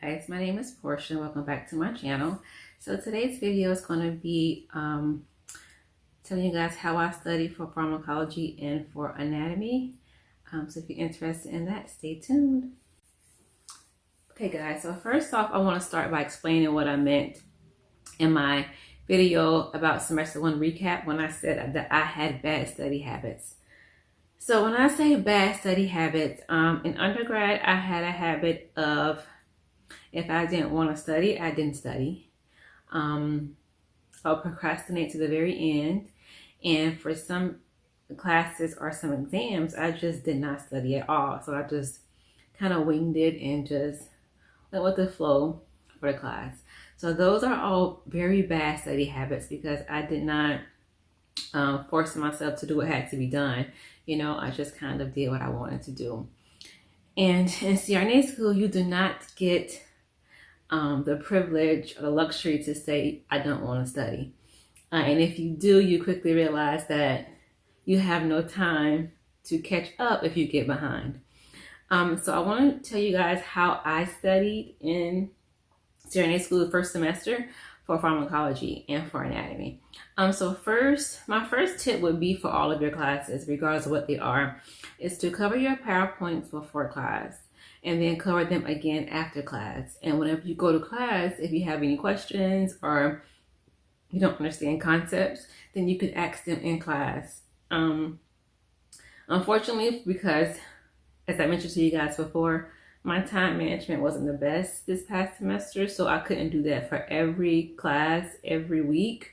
Guys, my name is Portia. Welcome back to my channel. So today's video is going to be telling you guys how I study for pharmacology and for anatomy. So if you're interested in that, stay tuned. Okay guys, so first off, I want to start by explaining what I meant in my video about semester 1 recap when I said that I had bad study habits. So when I say bad study habits, in undergrad, I had a habit of, if I didn't want to study, I didn't study. I'll procrastinate to the very end. And for some classes or some exams, I just did not study at all. So I just kind of winged it and just went with the flow for the class. So those are all very bad study habits because I did not force myself to do what had to be done. You know, I just kind of did what I wanted to do. And in CRNA school, you do not get the privilege or the luxury to say, I don't want to study. And if you do, you quickly realize that you have no time to catch up if you get behind. So I want to tell you guys how I studied in CRNA school the first semester for pharmacology and for anatomy. So my first tip would be for all of your classes, regardless of what they are, is to cover your PowerPoints before class and then cover them again after class. And whenever you go to class, if you have any questions or you don't understand concepts, then you could ask them in class. Unfortunately, because as I mentioned to you guys before, my time management wasn't the best this past semester, so I couldn't do that for every class every week.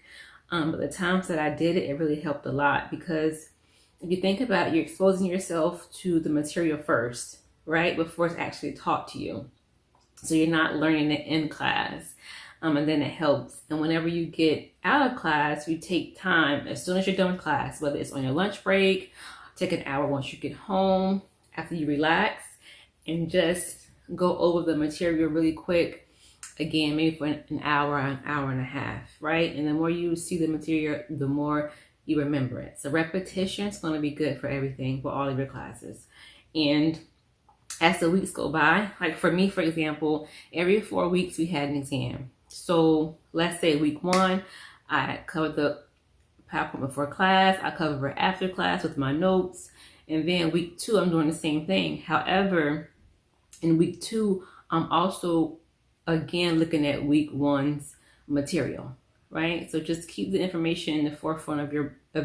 But the times that I did it, it really helped a lot because if you think about it, you're exposing yourself to the material first, right? Before it's actually taught to you. So you're not learning it in class. And then it helps. And whenever you get out of class, you take time as soon as you're done with class, whether it's on your lunch break, take an hour once you get home, after you relax, and just go over the material really quick. Again, maybe for an hour and a half, right? And the more you see the material, the more you remember it. So repetition is going to be good for everything, for all of your classes. And as the weeks go by, like for me, for example, every 4 weeks we had an exam. So let's say week 1, I covered the PowerPoint before class, I covered it after class with my notes, and then week 2, I'm doing the same thing. However, in week 2, I'm also again looking at week 1's material, right? So just keep the information in the forefront of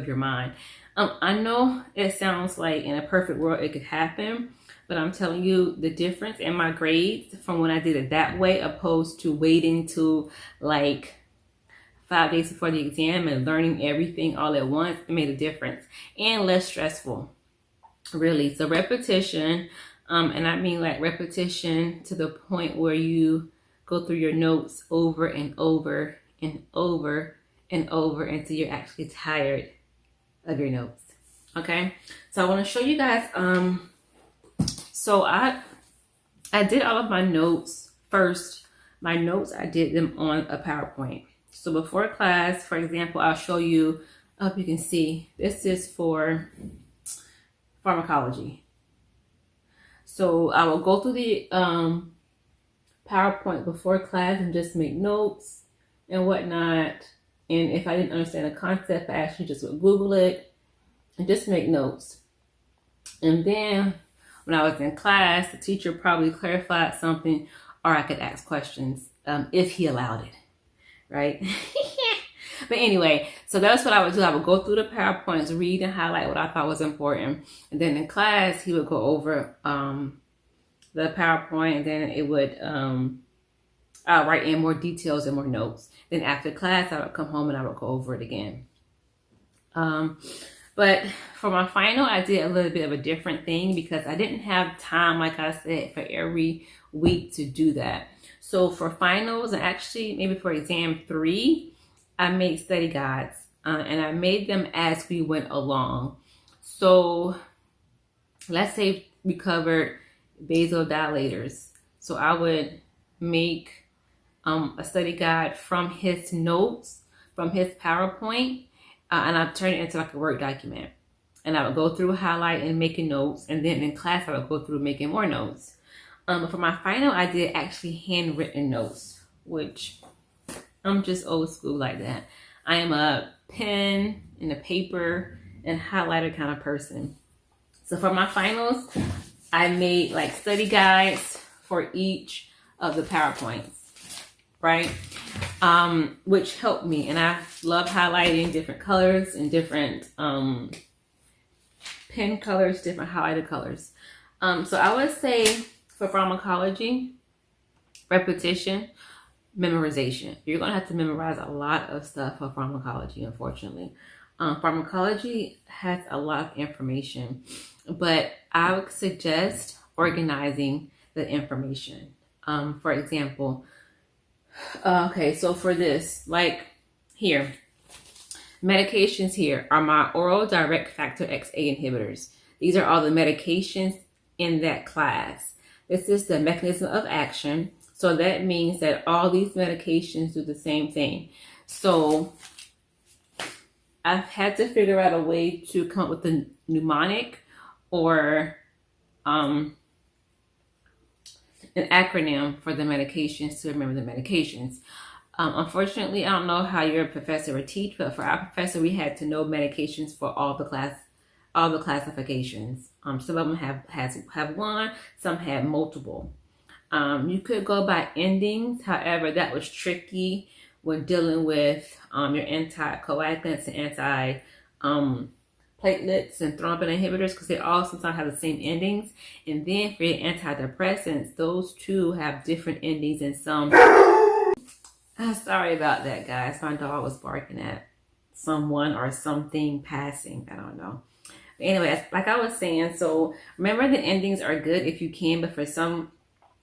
your mind. I know it sounds like in a perfect world it could happen, but I'm telling you the difference in my grades from when I did it that way opposed to waiting to like 5 days before the exam and learning everything all at once, it made a difference and less stressful, really. So repetition, and I mean like repetition to the point where you go through your notes over and over and over and over until you're actually tired of your notes. Okay, so I want to show you guys. So I did all of my notes first. My notes, I did them on a PowerPoint. So before class, for example, I'll show you. I hope you can see. This is for pharmacology. So I will go through the PowerPoint before class and just make notes and whatnot. And if I didn't understand a concept, I actually just would Google it and just make notes. And then when I was in class, the teacher probably clarified something or I could ask questions if he allowed it, right? But anyway, so that's what I would do. I would go through the PowerPoints, read and highlight what I thought was important. And then in class, he would go over the PowerPoint, and then it would I'll write in more details and more notes. Then after class, I would come home and I would go over it again. But for my final, I did a little bit of a different thing because I didn't have time, like I said, for every week to do that. So for finals, and actually maybe for exam 3, I made study guides and I made them as we went along. So let's say we covered vasodilators. So I would make a study guide from his notes, from his PowerPoint, and I'd turn it into like a Word document. And I would go through, highlight, and making notes. And then in class, I would go through making more notes. But for my final, I did actually handwritten notes, which I'm just old school like that. I am a pen and a paper and highlighter kind of person. So for my finals, I made like study guides for each of the PowerPoints, right? Which helped me. And I love highlighting different colors and different pen colors, different highlighter colors. So I would say for pharmacology, repetition, memorization. You're going to have to memorize a lot of stuff for pharmacology, unfortunately. Pharmacology has a lot of information, but I would suggest organizing the information. For example, okay, so for this, like here, medications here are my oral direct factor XA inhibitors. These are all the medications in that class. This is the mechanism of action. So that means that all these medications do the same thing. So I've had to figure out a way to come up with a mnemonic or an acronym for the medications to remember the medications. Unfortunately, I don't know how your professor would teach, but for our professor, we had to know medications for all the classifications. Some of them have one, some have multiple. You could go by endings. However, that was tricky when dealing with your anticoagulants and platelets and thrombin inhibitors, because they all sometimes have the same endings. And then for your antidepressants, those two have different endings and some. Sorry about that, guys. My dog was barking at someone or something passing. I don't know. But anyway, like I was saying, so remember the endings are good if you can, but for some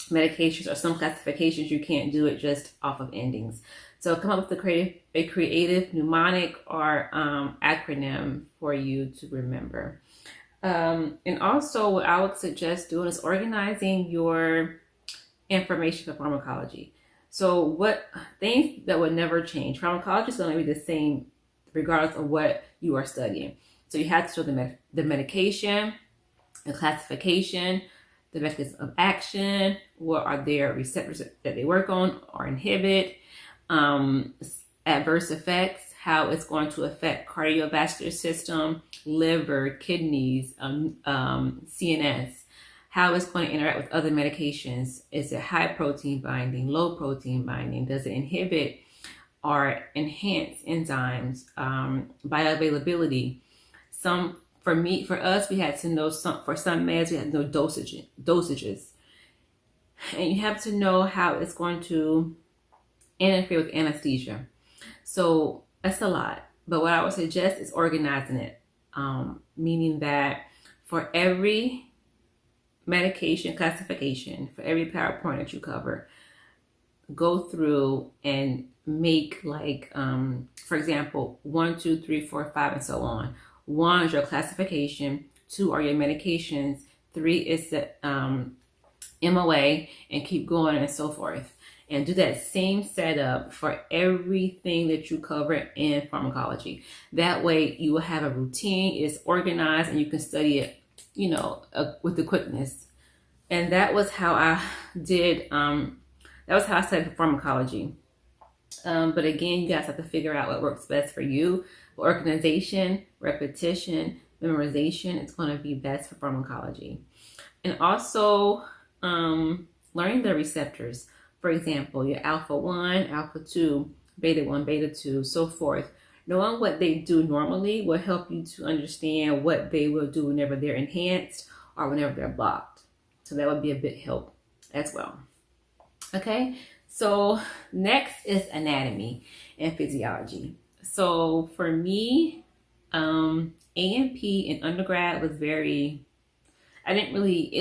medications or some classifications, you can't do it just off of endings. So come up with a creative mnemonic or acronym for you to remember. And also what I would suggest doing is organizing your information for pharmacology. So what things that would never change. Pharmacology is going to be the same regardless of what you are studying. So you have to show the medication, the classification, the mechanism of action, what are their receptors that they work on or inhibit, adverse effects, how it's going to affect cardiovascular system, liver, kidneys, CNS, how it's going to interact with other medications. Is it high protein binding, low protein binding? Does it inhibit or enhance enzymes, bioavailability? For us, we had to know for some meds, we had to know dosages. And you have to know how it's going to interfere with anesthesia. So that's a lot. But what I would suggest is organizing it, meaning that for every medication classification, for every PowerPoint that you cover, go through and make like, for example, 1, 2, 3, 4, 5, and so on. 1 is your classification, 2 are your medications, 3 is the MOA, and keep going and so forth. And do that same setup for everything that you cover in pharmacology. That way you will have a routine, it's organized, and you can study it, with the quickness. And that was how I did, that was how I studied pharmacology. But again, you guys have to figure out what works best for you. Organization, repetition, memorization, it's going to be best for pharmacology. And also learning the receptors. For example, your alpha 1, alpha 2, beta 1, beta 2, so forth. Knowing what they do normally will help you to understand what they will do whenever they're enhanced or whenever they're blocked. So that would be a big help as well. Okay, so next is anatomy and physiology. So for me, A&P in undergrad was it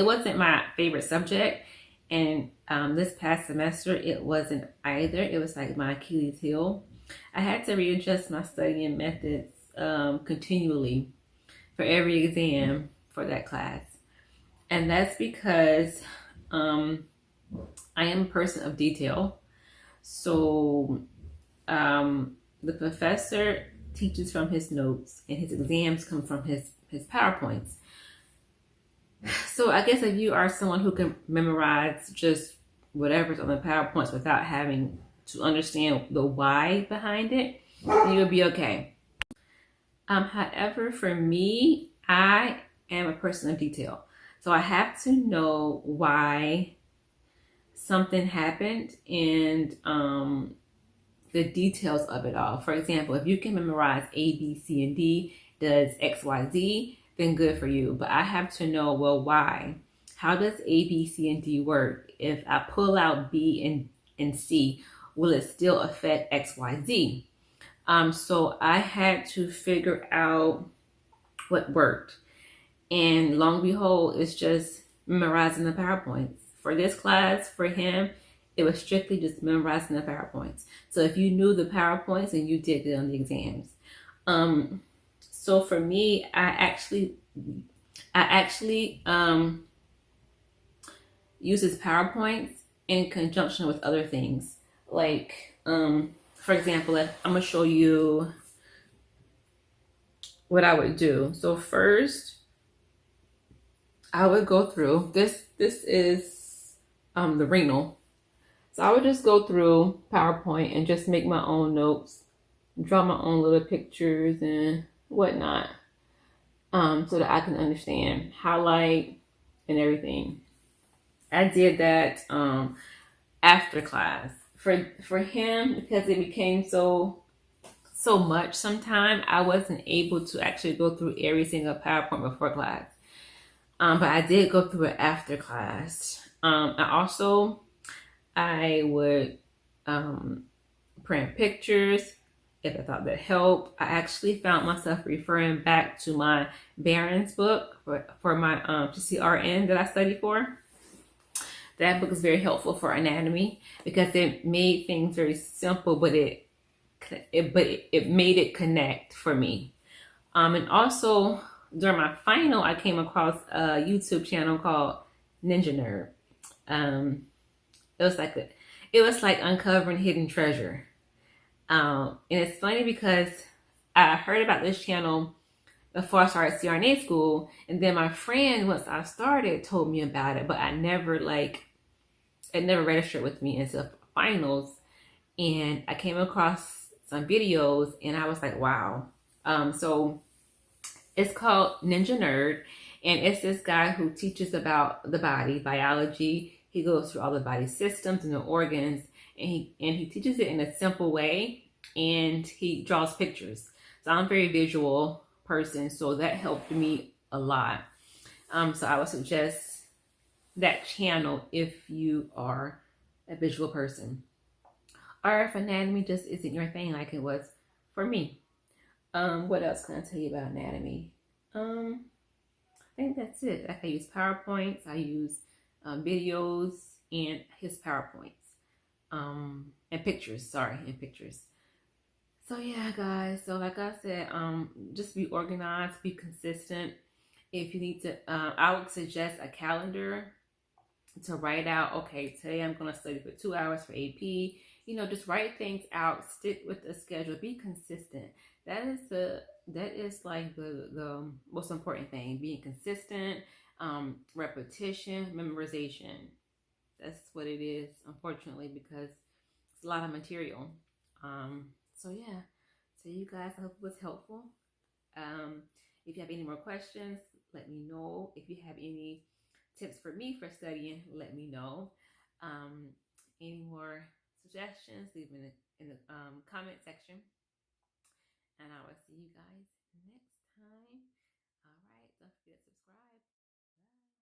wasn't my favorite subject. And this past semester, it wasn't either. It was like my Achilles heel. I had to readjust my studying methods continually for every exam for that class. And that's because I am a person of detail. So the professor teaches from his notes and his exams come from his PowerPoints. So I guess if you are someone who can memorize just whatever's on the PowerPoints without having to understand the why behind it, then you'll be okay. However, for me, I am a person of detail. So I have to know why something happened and the details of it all. For example, if you can memorize A, B, C, and D does X, Y, Z, then good for you. But I have to know, well, why? How does A, B, C, and D work? If I pull out B and C, will it still affect X, Y, Z? So I had to figure out what worked. And long behold, it's just memorizing the PowerPoints. For this class, for him, it was strictly just memorizing the PowerPoints. So if you knew the PowerPoints, and you did good on the exams. So for me, I actually use his PowerPoints in conjunction with other things. Like, for example, I'm gonna show you what I would do. So first, I would go through this. This is the renal. So I would just go through PowerPoint and just make my own notes, draw my own little pictures and whatnot, so that I can understand, highlight, and everything. I did that after class for him because it became so much. Sometime I wasn't able to actually go through every single PowerPoint before class. But I did go through it after class. I would print pictures if I thought that helped. I actually found myself referring back to my Barron's book for my CRN that I studied for. That book is very helpful for anatomy because it made things very simple, but it made it connect for me. And also during my final, I came across a YouTube channel called Ninja Nerd. Um, it was like uncovering hidden treasure. And it's funny because I heard about this channel before I started CRNA school, and then my friend, once I started, told me about it, but it never registered with me until finals, and I came across some videos, and I was like, wow. So it's called Ninja Nerd, and it's this guy who teaches about the body, biology. He goes through all the body systems and the organs, and he teaches it in a simple way, and he draws pictures. So I'm a very visual person, so that helped me a lot. So I would suggest that channel if you are a visual person, or if anatomy just isn't your thing like it was for me. What else can I tell you about anatomy? I think that's it. I use PowerPoints. I use videos and his PowerPoints, and pictures. Sorry, and pictures. So yeah, guys. So like I said, just be organized, be consistent. If you need to, I would suggest a calendar to write out. Okay, today I'm going to study for 2 hours for AP. Just write things out. Stick with the schedule. Be consistent. That is like the most important thing. Being consistent, repetition, memorization. That's what it is, unfortunately, because it's a lot of material. So yeah. So you guys, I hope it was helpful. Um, if you have any more questions, let me know. If you have any tips for me for studying, let me know. Um, any more suggestions, leave them in the comment section. And I will see you guys next time.